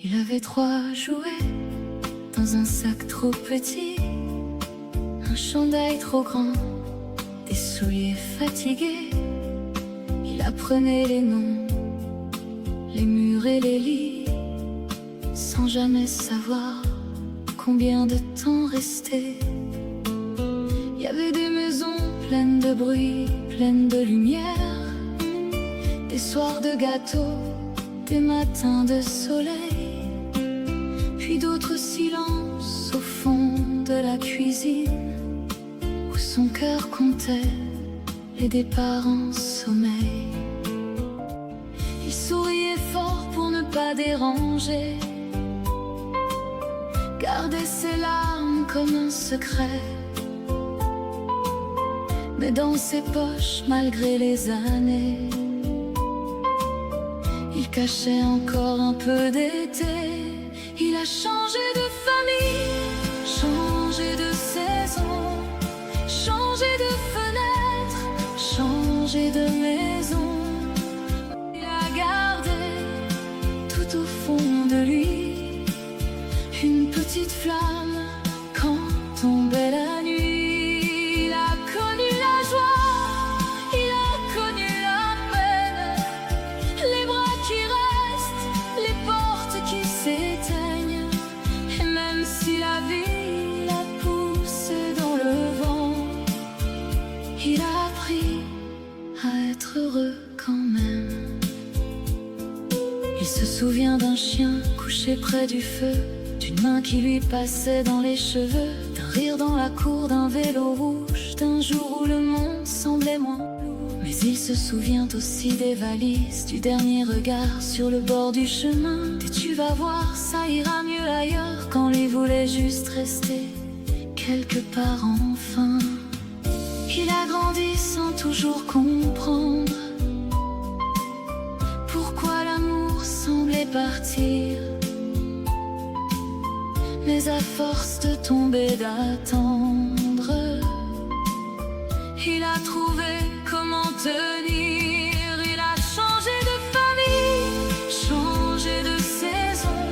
Il avait 3 jouets dans un sac trop petit, un chandail trop grand, des souliers fatigués. Il apprenait les noms, les murs et les lits, sans jamais savoir combien de temps restait. Il y avait des maisons pleines de bruit, pleines de lumière, des soirs de gâteaux, des matins de soleil, puis d'autres silences au fond de la cuisine, où son cœur comptait les départs en sommeil. Il souriait fort pour ne pas déranger, gardait ses larmes comme un secret. Mais dans ses poches, malgré les années, il cachait encore un peu d'été. Il a changé de famille, changé de saison, changé de fenêtre, changé de maison. Il a gardé tout au fond de lui une petite flamme quand tombait la nuit. Il a connu la joie, il a connu la peine, les bras qui restent, les portes qui s'éteignent. Et même si la vie l'a poussé dans le vent, il a appris à être heureux quand même. Il se souvient d'un chien couché près du feu, d'une main qui lui passait dans les cheveux, d'un rire dans la cour, d'un vélo rouge, d'un jour où le monde semblait moins lourd. Mais il se souvient aussi des valises, du dernier regard sur le bord du chemin, et tu vas voir, ça ira mieux ailleurs, quand lui voulait juste rester quelque part enfin. Il a grandi sans toujours comprendre pourquoi l'amour semblait partir. Mais à force de tomber, d'attendre, il a trouvé comment tenir. Il a changé de famille, changé de saison,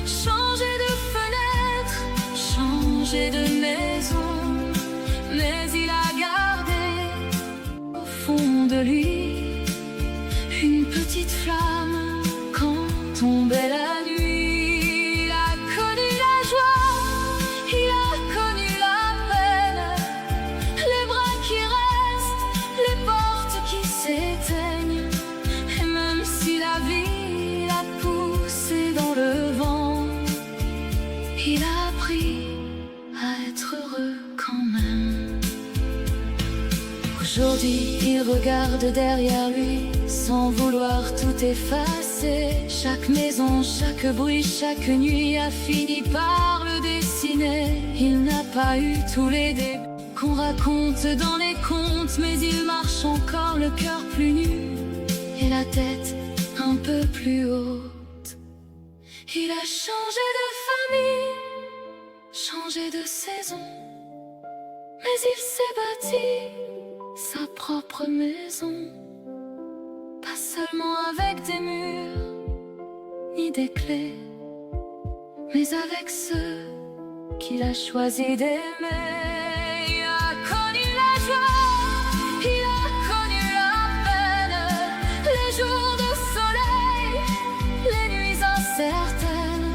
changé de fenêtre, changé de maison. Mais il a gardé au fond de lui une petite flamme quand tombait la nuit. Et même si la vie l'a poussé dans le vent, il a appris à être heureux quand même. Aujourd'hui, il regarde derrière lui sans vouloir tout effacer. Chaque maison, chaque bruit, chaque nuit a fini par le dessiner. Il n'a pas eu tous les débuts qu'on raconte dans les contes, mais il marche encore le cœur plus nu et la tête un peu plus haute. Il a changé de famille, changé de saison, mais il s'est bâti sa propre maison. Pas seulement avec des murs ni des clés, mais avec ceux qu'il a choisi d'aimer. Il a connu la peine, les jours de soleil, les nuits incertaines.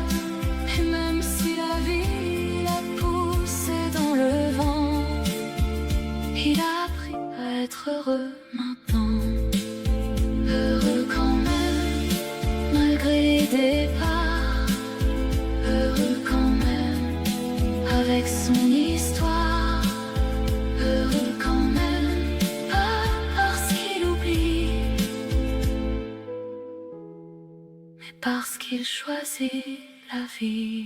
Et même si la vie l'a poussé dans le vent, il a appris à être heureux maintenant. Heureux quand même, malgré les départs. Heureux quand même, avec son histoire. Heureux quand même, pas parce qu'il oublie, mais parce qu'il choisit la vie.